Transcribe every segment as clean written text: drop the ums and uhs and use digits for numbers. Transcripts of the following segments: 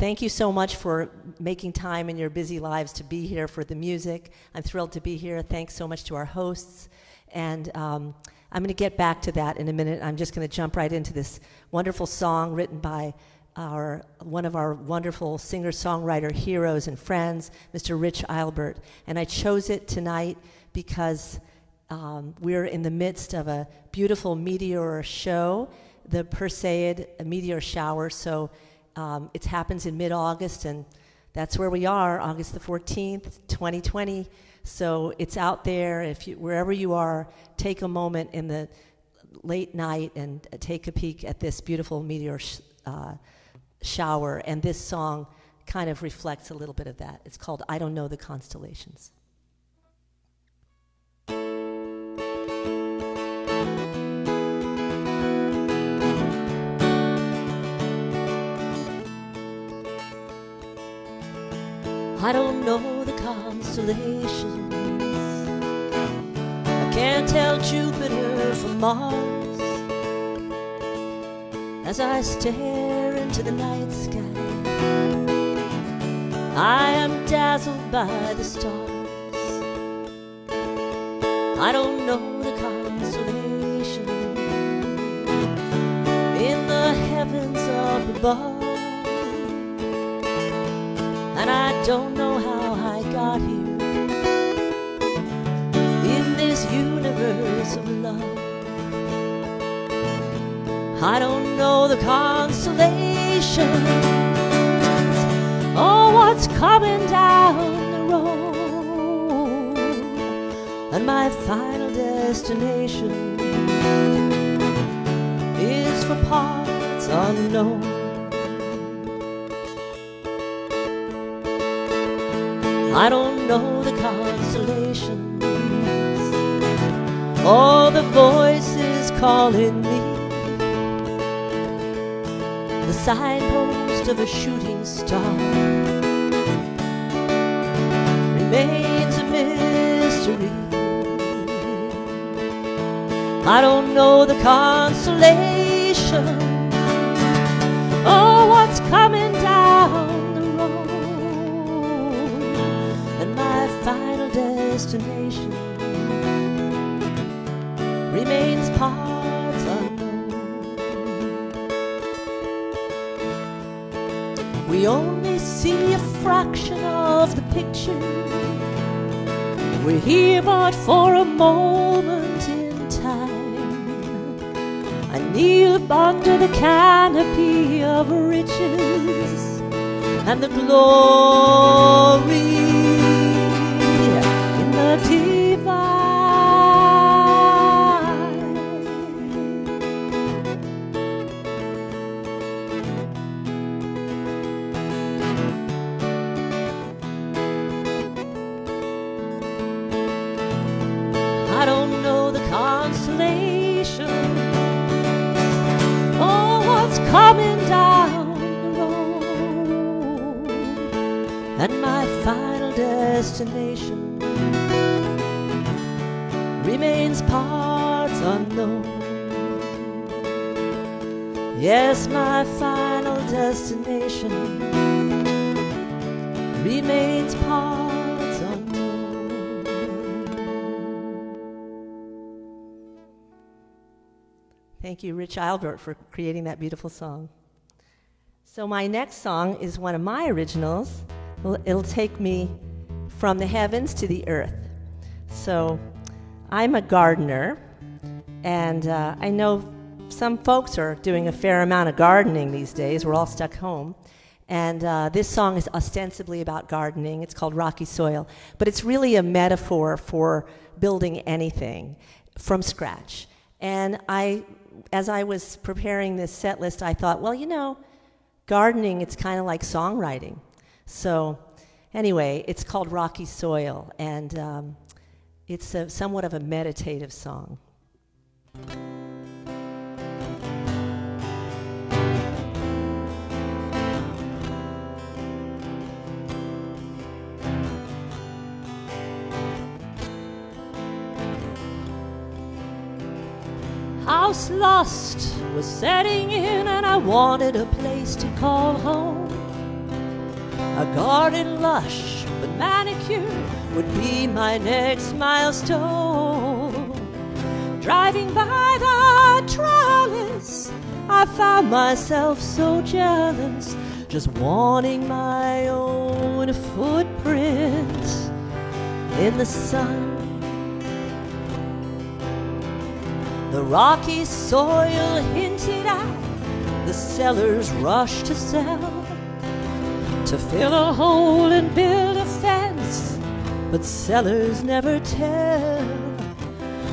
thank you so much for making time in your busy lives to be here for the music. I'm thrilled to be here. Thanks so much to our hosts. And I'm going to get back to that in a minute. I'm just going to jump right into this wonderful song written by one of our wonderful singer-songwriter heroes and friends, Mr. Rich Eilbert. And I chose it tonight because we're in the midst of a beautiful meteor show, the Perseid meteor shower. So it happens in mid-August, and that's where we are, August the 14th, 2020. So it's out there. Wherever you are, take a moment in the late night and take a peek at this beautiful meteor shower. And this song kind of reflects a little bit of that. It's called I Don't Know the Constellations. I don't know the constellations. I can't tell Jupiter from Mars. As I stare into the night sky, I am dazzled by the stars. I don't know the constellations in the heavens up above. And I don't know how I got here in this universe of love. I don't know the constellations or what's coming down the road. And my final destination is for parts unknown. I don't know the constellations or the voices calling me. The signpost of a shooting star remains a mystery. I don't know the constellation or what's coming down the road. And my final destination remains parts unknown. We only see a fraction of the picture. We're here but for a moment in time. I kneel under the canopy of riches and the glory in the divine. I don't know the constellation or what's coming down the road. And my final destination remains parts unknown. Yes, my final destination remains parts unknown. Thank you, Rich Eilbert, for creating that beautiful song. So my next song is one of my originals. It'll take me from the heavens to the earth. So I'm a gardener, and I know some folks are doing a fair amount of gardening these days. We're all stuck home. And this song is ostensibly about gardening. It's called Rocky Soil. But it's really a metaphor for building anything from scratch. And as I was preparing this set list, I thought, well, you know, gardening, it's kind of like songwriting. So anyway, it's called Rocky Soil, and it's somewhat of a meditative song. House lust was setting in, and I wanted a place to call home. A garden lush but manicured would be my next milestone. Driving by the trellis, I found myself so jealous, just wanting my own footprint in the sun. The rocky soil hinted at, the sellers rushed to sell, to fill a hole and build a fence, but sellers never tell.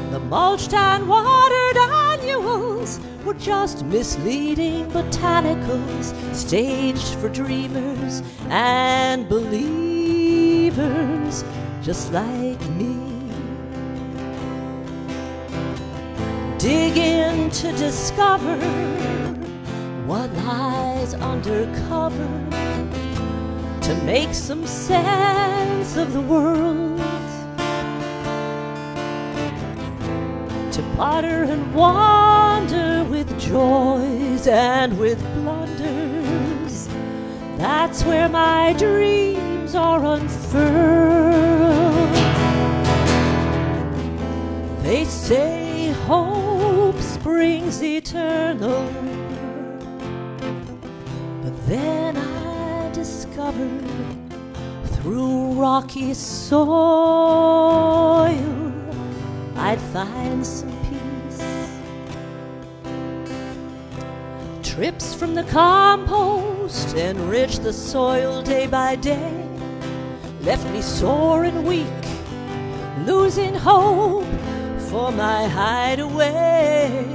The mulched and watered annuals were just misleading botanicals, staged for dreamers and believers just like me. Dig in to discover what lies under cover, to make some sense of the world, to potter and wander with joys and with blunders. That's where my dreams are unfurled. They say hope springs eternal, but then I discovered through rocky soil I'd find some peace. Trips from the compost enriched the soil day by day, left me sore and weak, losing hope for my hideaway.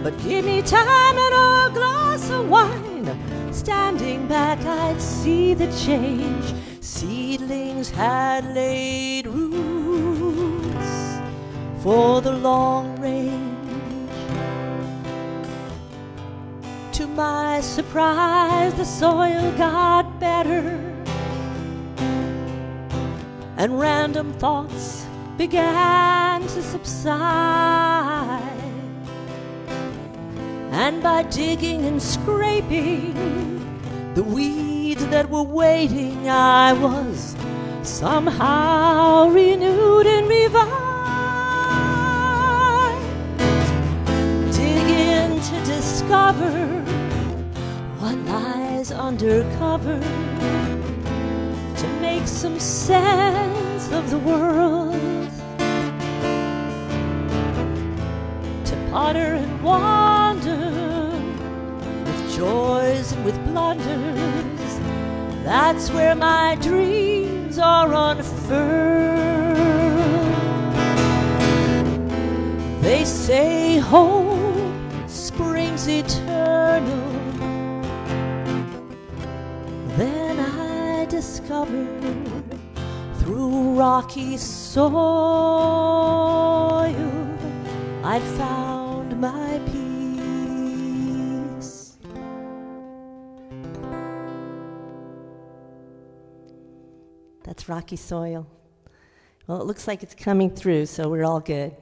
But give me time and a glass of wine, standing back I'd see the change. Seedlings had laid roots for the long range. To my surprise, the soil got better, and random thoughts began to subside. And by digging and scraping the weeds that were waiting, I was somehow renewed and revived. Dig in to discover what lies under cover, to make some sense of the world, to potter and wander with joys and with blunders. That's where my dreams are unfurled. They say hope springs eternal, then I discovered through rocky soil I'd found my peace. That's rocky soil. Well, it looks like it's coming through, so we're all good.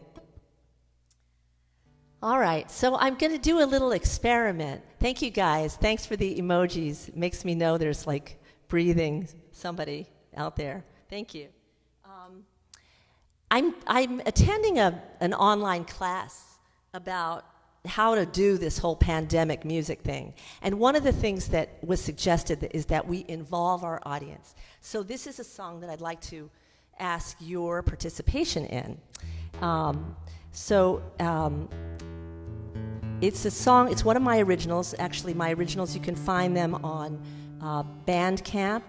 All right, so I'm going to do a little experiment. Thank you, guys. Thanks for the emojis. It makes me know there's like breathing somebody out there. Thank you. I'm attending an online class about how to do this whole pandemic music thing. And one of the things that was suggested is that we involve our audience. So this is a song that I'd like to ask your participation in. It's a song, it's one of my originals. Actually, my originals, you can find them on Bandcamp.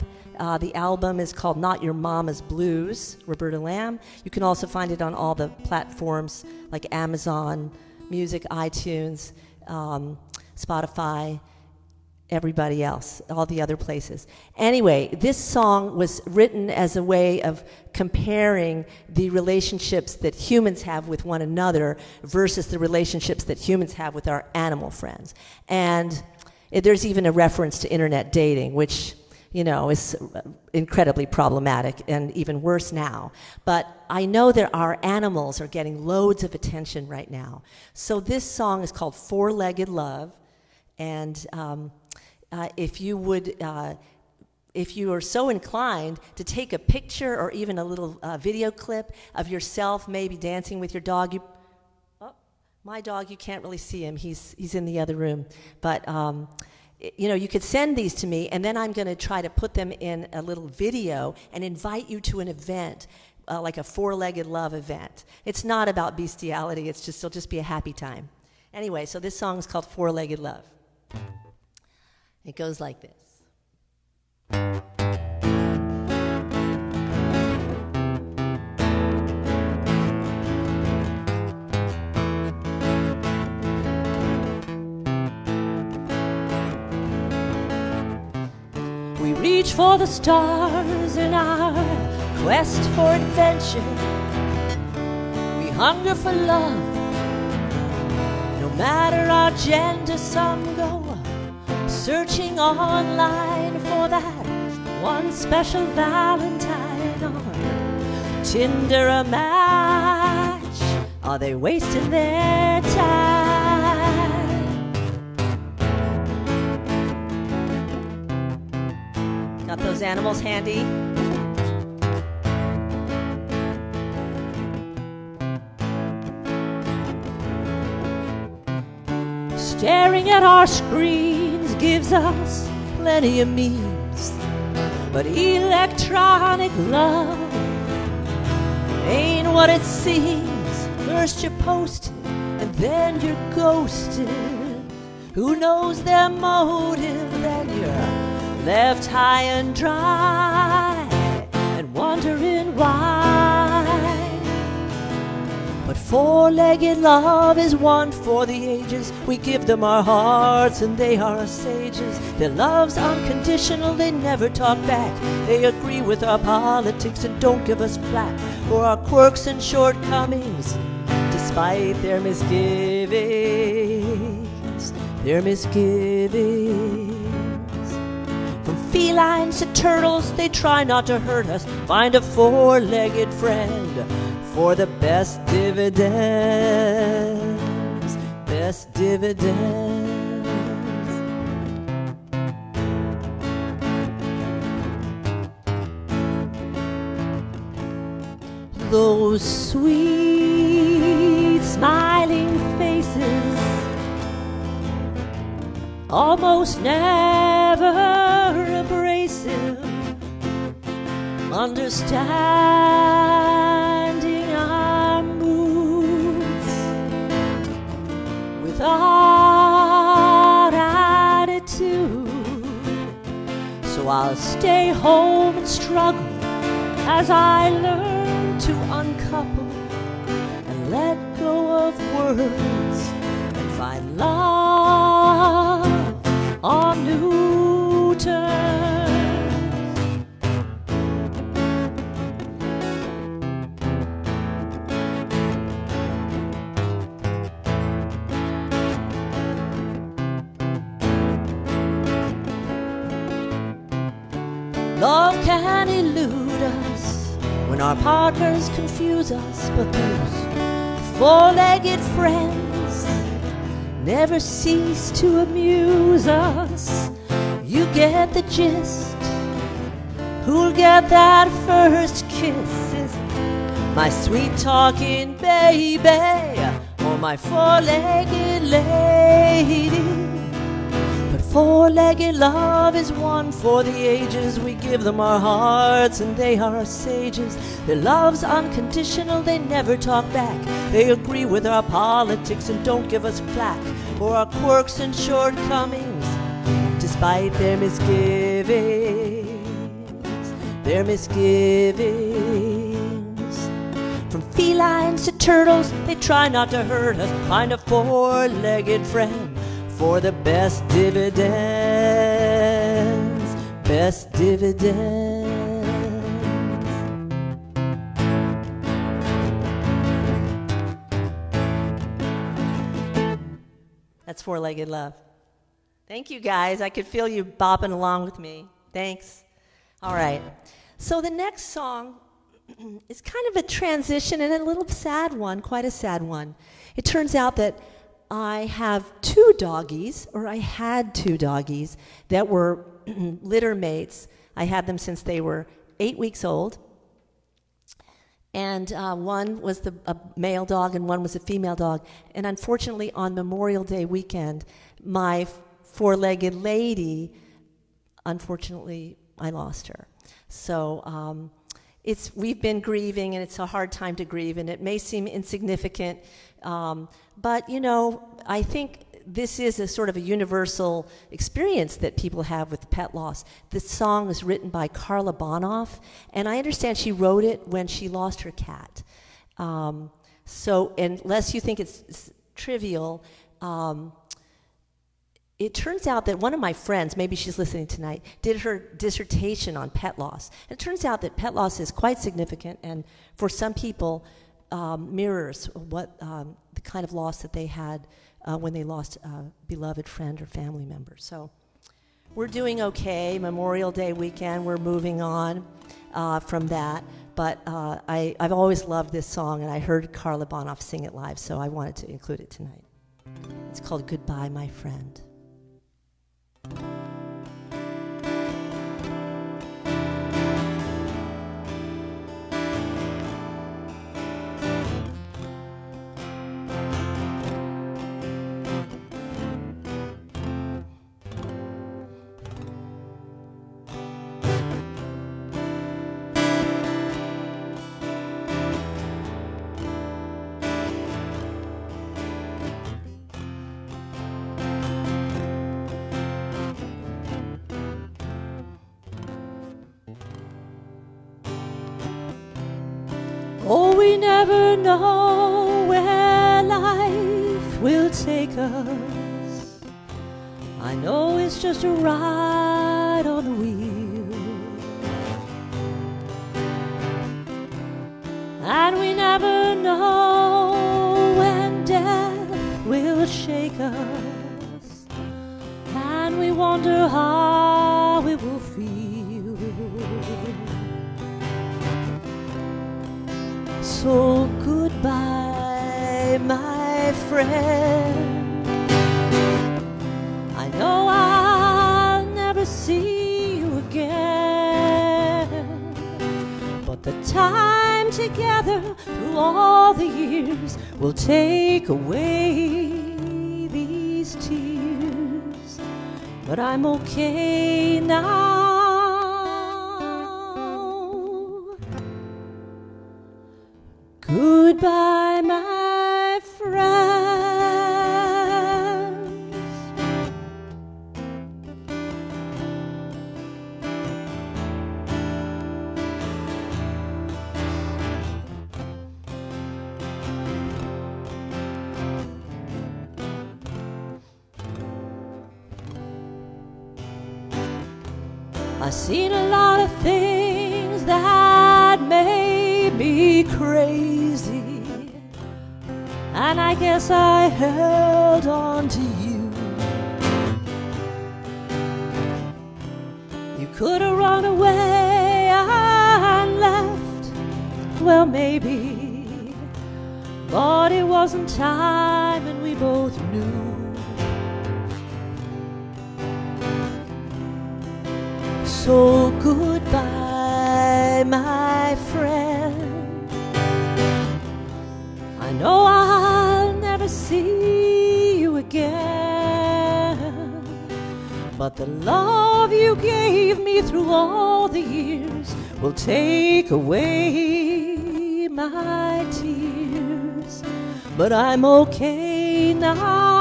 The album is called Not Your Mama's Blues, Roberta Lamb. You can also find it on all the platforms like Amazon Music, iTunes, Spotify, everybody else, all the other places. Anyway, this song was written as a way of comparing the relationships that humans have with one another versus the relationships that humans have with our animal friends. And there's even a reference to internet dating, which, you know, is incredibly problematic and even worse now. But I know that our animals are getting loads of attention right now. So this song is called Four-Legged Love, and if you would if you are so inclined to take a picture or even a little video clip of yourself maybe dancing with your dog. My dog, you can't really see him. He's in the other room. But, you could send these to me, and then I'm going to try to put them in a little video and invite you to an event, like a four-legged love event. It's not about bestiality. It'll just be a happy time. Anyway, so this song is called Four-Legged Love. It goes like this. We reach for the stars in our quest for adventure. We hunger for love. No matter our gender, some go searching online for that one special Valentine. On Tinder a match, are they wasting their time? Got those animals handy? Staring at our screens gives us plenty of memes, but electronic love ain't what it seems. First you're posted, and then you're ghosted. Who knows their motive? Then you're left high and dry and wondering why. But four-legged love is one for the ages. We give them our hearts and they are our sages. Their love's unconditional, they never talk back. They agree with our politics and don't give us flack for our quirks and shortcomings, despite their misgivings. Their misgivings. From felines to turtles, they try not to hurt us. Find a four-legged friend for the best dividends. Best dividends. Those sweet smiling faces almost never abrasive, understanding our moods without attitude. So I'll stay home and struggle as I learn to uncouple and let go of words and find love on new terms. Love can elude us when our partners confuse us, but those four-legged friends never cease to amuse us. You get the gist. Who'll get that first kiss? Is it my sweet talking baby or my four-legged lady? But four-legged love is one for the ages. We give them our hearts and they are our sages. Their love's unconditional, they never talk back. They agree with our politics and don't give us flack for our quirks and shortcomings, despite their misgivings. Their misgivings. From felines to turtles, they try not to hurt us. Find a four-legged friend for the best dividends. Best dividends. That's Four-Legged Love. Thank you, guys. I could feel you bopping along with me. Thanks. All right. So the next song is kind of a transition and a little sad one, quite a sad one. It turns out that I have two doggies, or I had two doggies, that were litter mates. I had them since they were 8 weeks old. And one was a male dog and one was a female dog. And unfortunately, on Memorial Day weekend, my four-legged lady, unfortunately, I lost her. So we've been grieving, and it's a hard time to grieve, and it may seem insignificant. But, you know, I think this is a sort of a universal experience that people have with pet loss. This song was written by Karla Bonoff, and I understand she wrote it when she lost her cat. So unless you think it's trivial, it turns out that one of my friends, maybe she's listening tonight, did her dissertation on pet loss. And it turns out that pet loss is quite significant, and for some people, mirrors what the kind of loss that they had when they lost a beloved friend or family member. So we're doing okay. Memorial Day weekend, we're moving on from that. But I've always loved this song, and I heard Karla Bonoff sing it live, so I wanted to include it tonight. It's called Goodbye, My Friend. Oh, we never know where life will take us. I know it's just a ride on the wheel, and we never know when death will shake us, and we wonder how it will feel. So goodbye, my friend. I know I'll never see you again, but the time together through all the years will take away these tears. But I'm okay now. Goodbye, my friends. I've seen a lot of things that made me crazy, and I guess I held on to you. You could have run away and left, well maybe, but it wasn't time and we both knew. So goodbye, my friend. I know I'll never see you again, but the love you gave me through all the years will take away my tears. But I'm okay now.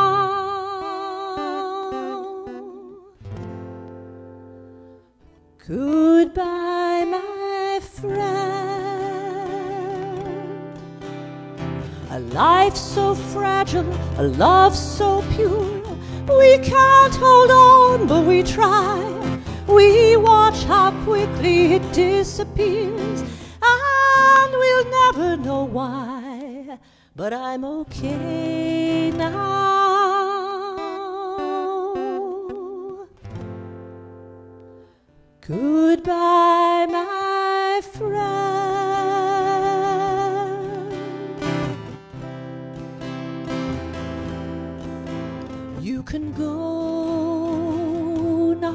Goodbye, my friend. A life so fragile, a love so pure. We can't hold on, but we try. We watch how quickly it disappears, and we'll never know why. But I'm okay now. Goodbye, my friend. You can go now.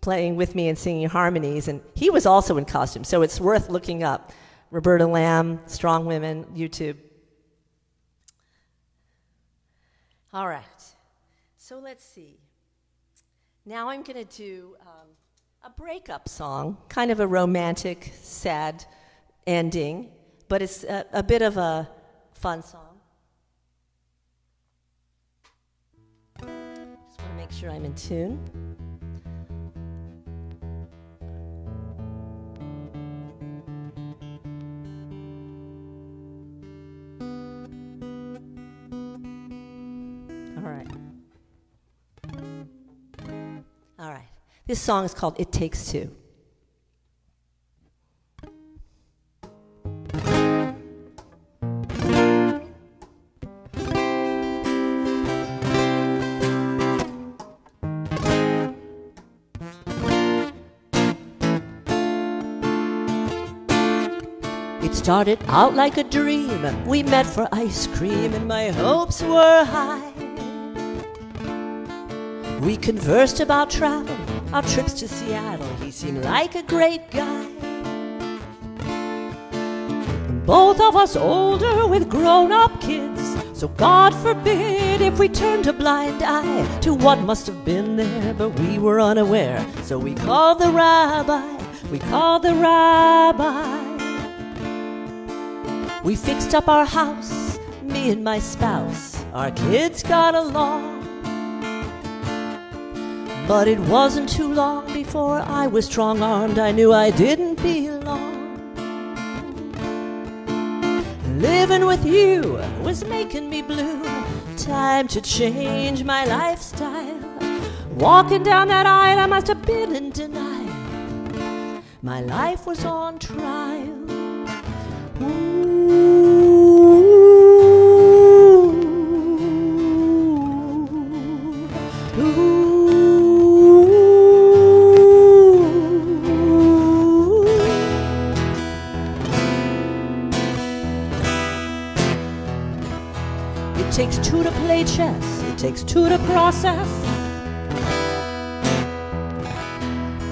playing with me and singing harmonies, and he was also in costume, so it's worth looking up. Roberta Lamb, Strong Women, YouTube. All right, so let's see. Now I'm going to do a breakup song, kind of a romantic, sad ending, but it's a bit of a fun song. Just want to make sure I'm in tune. All right. This song is called It Takes Two. It started out like a dream. We met for ice cream and my hopes were high. We conversed about travel, our trips to Seattle. He seemed like a great guy. Both of us older with grown-up kids, so God forbid if we turned a blind eye to what must have been there, but we were unaware. So we called the rabbi, We fixed up our house, me and my spouse. Our kids got along. But it wasn't too long before I was strong-armed. I knew I didn't belong. Living with you was making me blue. Time to change my lifestyle. Walking down that aisle, I must have been in denial. My life was on trial. It takes two to play chess. It takes two to process.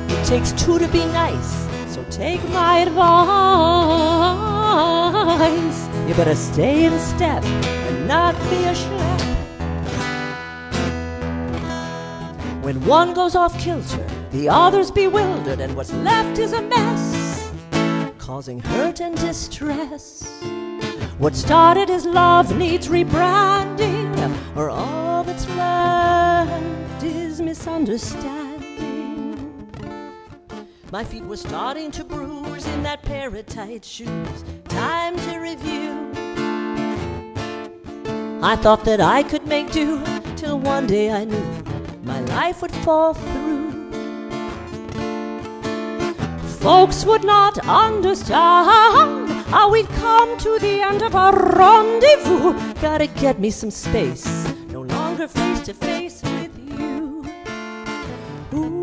It takes two to be nice. So take my advice. You better stay in step and not be a schlep. When one goes off kilter, the other's bewildered, and what's left is a mess, causing hurt and distress. What started as love needs rebranding, or all that's left is misunderstanding. My feet were starting to bruise in that pair of tight shoes. Time to review. I thought that I could make do, till one day I knew my life would fall through. Folks would not understand how we'd come to the end of our rendezvous. Gotta get me some space, no longer face to face with you. Ooh,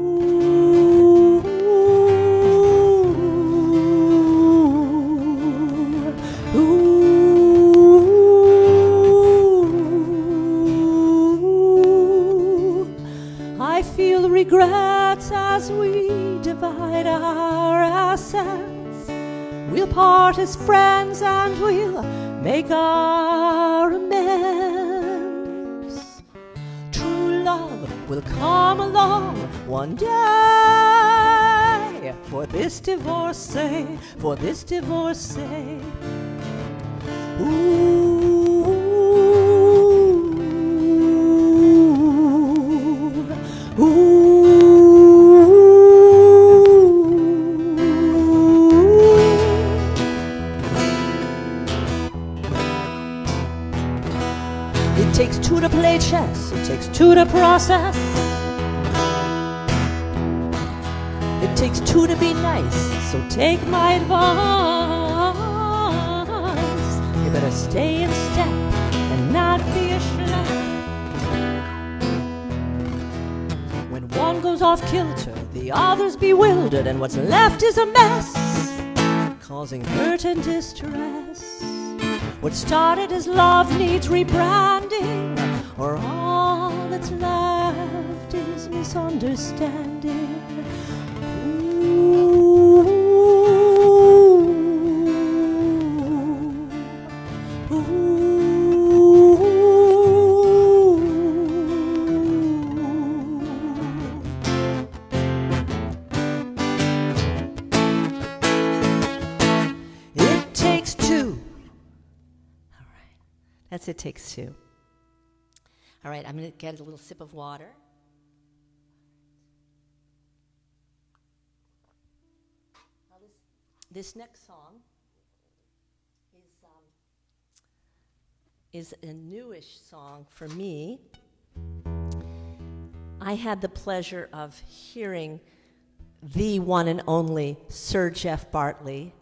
ooh. I feel regrets as we divide our assets. We'll part as friends and we'll make our amends. True love will come along one day. For this divorcee, Ooh, ooh. It takes two to play chess. It takes two to process. It takes two to be nice. So take my advice. You better stay in step and not be a schlep. When one goes off kilter, the other's bewildered, and what's left is a mess, causing hurt and distress. What started as love needs rebranding, or all that's left is misunderstanding. That's It Takes Two. All right, I'm going to get a little sip of water. Now this next song is a newish song for me. I had the pleasure of hearing the one and only Sir Geoff Bartley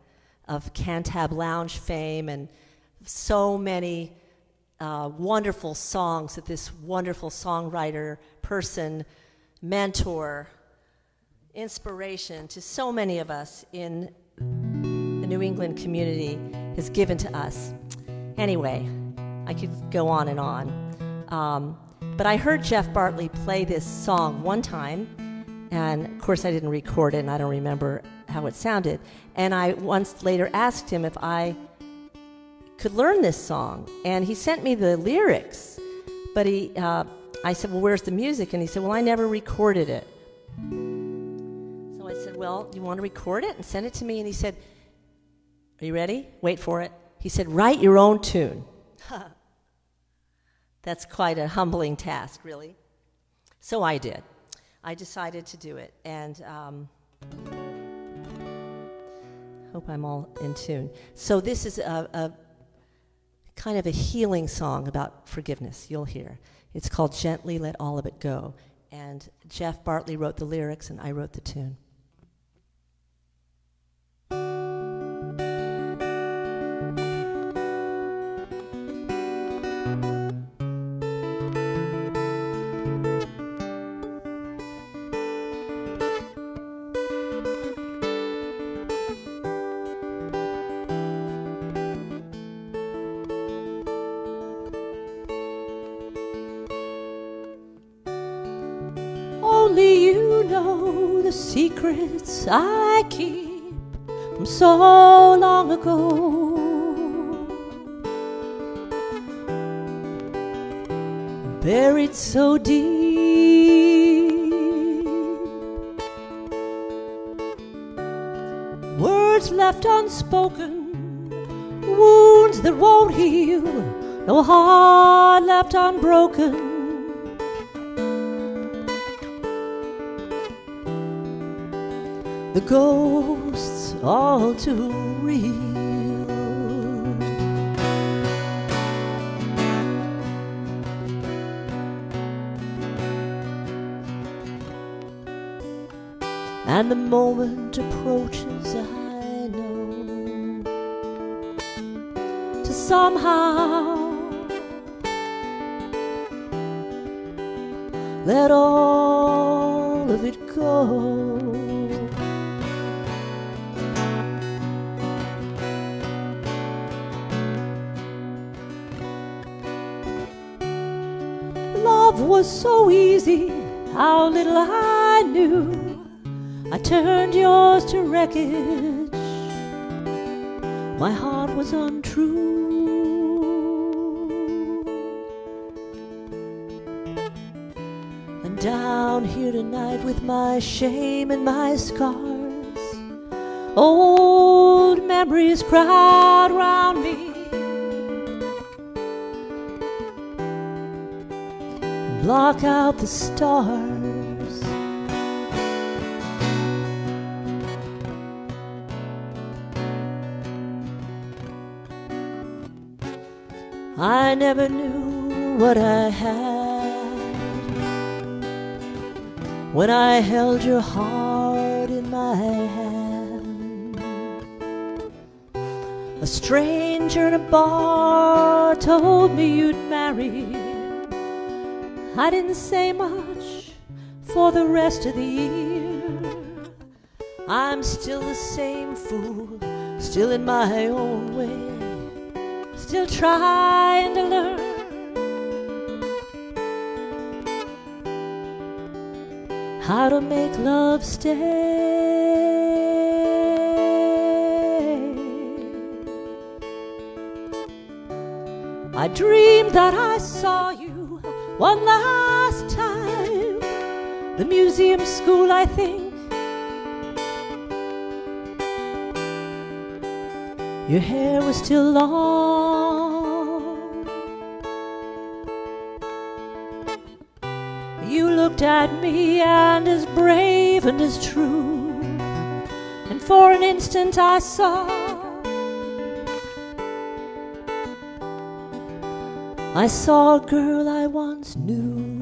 of Cantab Lounge fame and so many wonderful songs that this wonderful songwriter, person, mentor, inspiration to so many of us in the New England community has given to us. Anyway, I could go on and on. But I heard Geoff Bartley play this song one time, and of course I didn't record it, and I don't remember how it sounded. And I once later asked him if I could learn this song, and he sent me the lyrics. But I said, well, where's the music? And he said, well, I never recorded it. So I said, well, you want to record it and send it to me? And he said, are you ready? Wait for it. He said, write your own tune. That's quite a humbling task, really. So I did. I decided to do it, and hope I'm all in tune. So this is a kind of a healing song about forgiveness, you'll hear. It's called Gently Let All of It Go, and Geoff Bartley wrote the lyrics, and I wrote the tune. Only you know the secrets I keep from so long ago. Buried so deep, words left unspoken, wounds that won't heal, no heart left unbroken. The ghosts all too real. And the moment approaches, I know, to somehow let all of it go. Love was so easy, how little I knew. I turned yours to wreckage, my heart was untrue. And down here tonight with my shame and my scars, old memories crowd round me, block out the stars. I never knew what I had when I held your heart in my hand. A stranger in a bar told me you'd marry. I didn't say much for the rest of the year. I'm still the same fool, still in my own way, still trying to learn how to make love stay. I dreamed that I saw you one last time, the museum school, I think. Your hair was still long, looked at me and as brave and as true, and for an instant I saw a girl I once knew.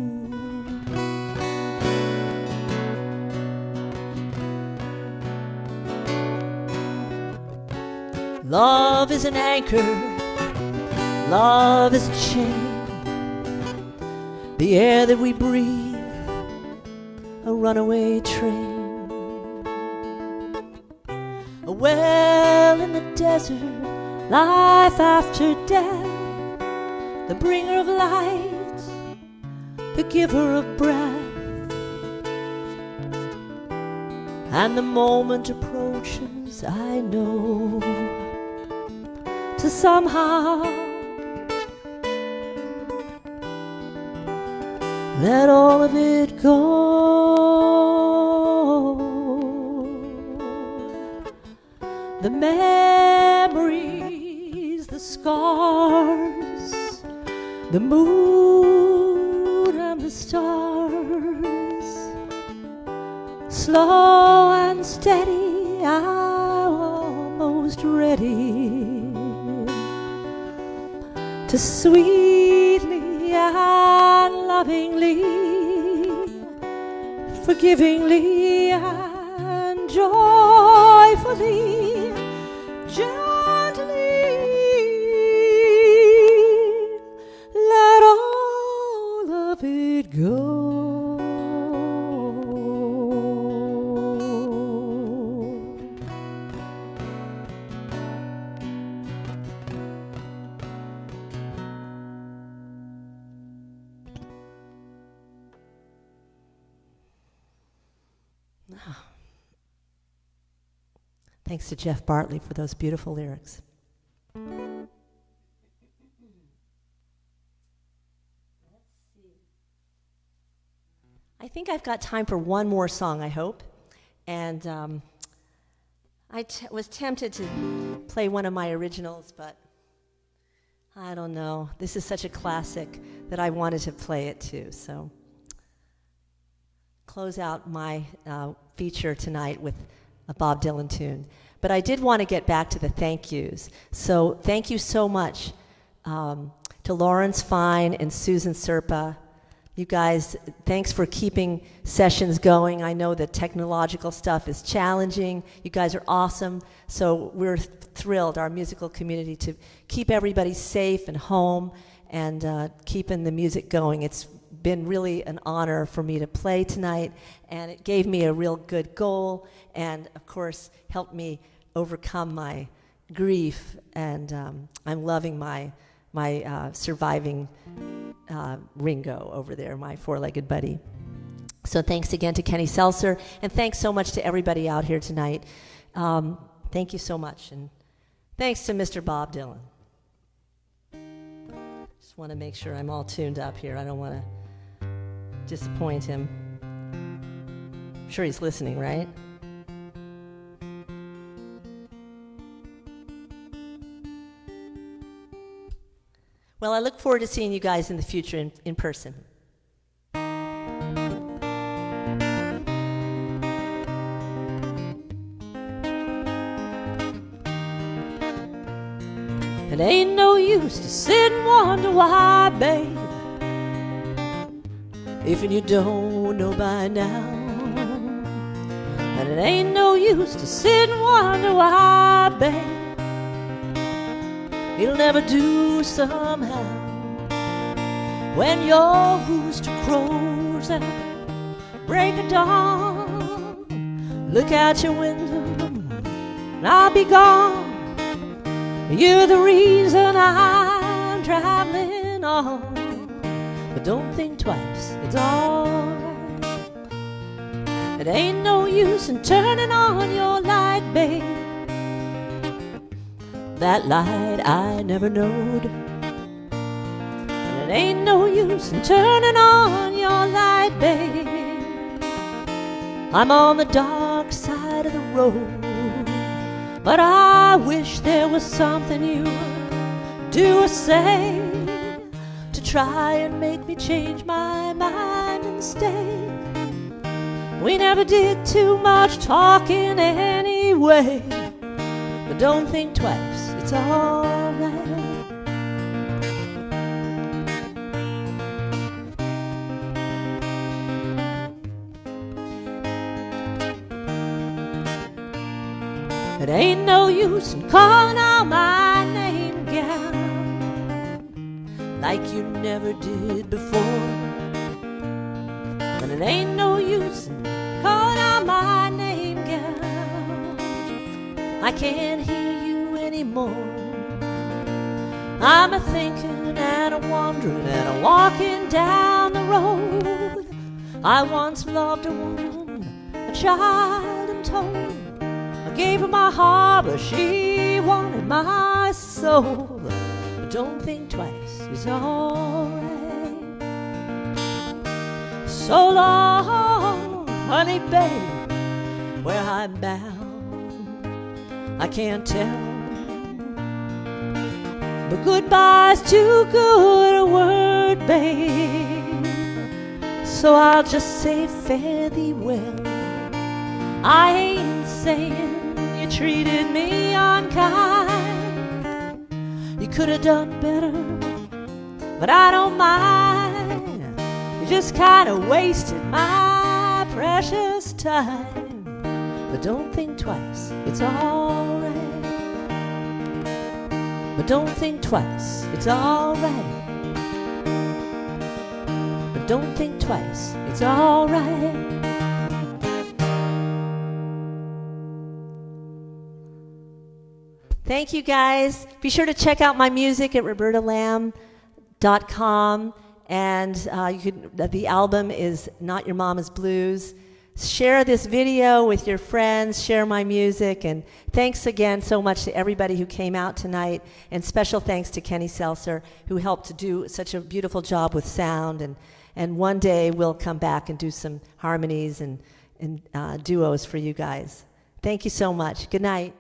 Love is an anchor, love is a chain, the air that we breathe, a runaway train, a well in the desert, life after death, the bringer of light, the giver of breath. And the moment approaches, I know, to somehow let all of it go. The memories, the scars, the moon and the stars, slow and steady, I'm almost ready to sweetly and lovingly, forgivingly and joyfully, gently let all of it go. Thanks to Geoff Bartley for those beautiful lyrics. I think I've got time for one more song, I hope. And I was tempted to play one of my originals, but I don't know. This is such a classic that I wanted to play it too. So close out my feature tonight with a Bob Dylan tune. But I did want to get back to the thank yous. So thank you so much to Lawrence Fine and Susan Serpa. You guys, thanks for keeping sessions going. I know the technological stuff is challenging. You guys are awesome. So we're thrilled, our musical community, to keep everybody safe and home and keeping the music going. It's been really an honor for me to play tonight, and it gave me a real good goal, and of course helped me overcome my grief, and I'm loving my surviving Ringo over there, my four-legged buddy. So thanks again to Kenny Seltzer, and thanks so much to everybody out here tonight. Thank you so much, and thanks to Mr. Bob Dylan. Just want to make sure I'm all tuned up here. I don't want to disappoint him. I'm sure he's listening, right? Well, I look forward to seeing you guys in the future in person. It ain't no use to sit and wonder why, babe, if you don't know by now. And it ain't no use to sit and wonder why, babe, it'll never do somehow. When your rooster crows at break of dawn, look out your window and I'll be gone. You're the reason I'm traveling on. But don't think twice, it's alright. It ain't no use in turning on your light, babe. That light I never knowed. And it ain't no use in turning on your light, babe. I'm on the dark side of the road, but I wish there was something you would do or say to try and make me change my mind and stay. We never did too much talking anyway. But don't think twice, it's alright. It ain't no use in calling out my name, gal, like you never did before. And it ain't no use in calling out my name, gal, I can't hear you anymore. I'm a-thinking and a-wondering and a-walking down the road. I once loved a woman, a child I'm told. I gave her my heart, but she wanted my soul. But don't think twice, it's alright. So long, honey babe, where I'm bound, I can't tell. But goodbye's too good a word, babe, so I'll just say fare thee well. I ain't saying you treated me unkind. You could have done better, but I don't mind. You just kind of wasted my precious time. But don't think twice, it's alright. But don't think twice, it's alright. But don't think twice, it's alright. Thank you, guys. Be sure to check out my music at robertalamb.com. And the album is Not Your Mama's Blues. Share this video with your friends. Share my music. And thanks again so much to everybody who came out tonight. And special thanks to Kenny Seltzer, who helped to do such a beautiful job with sound. And one day we'll come back and do some harmonies and duos for you guys. Thank you so much. Good night.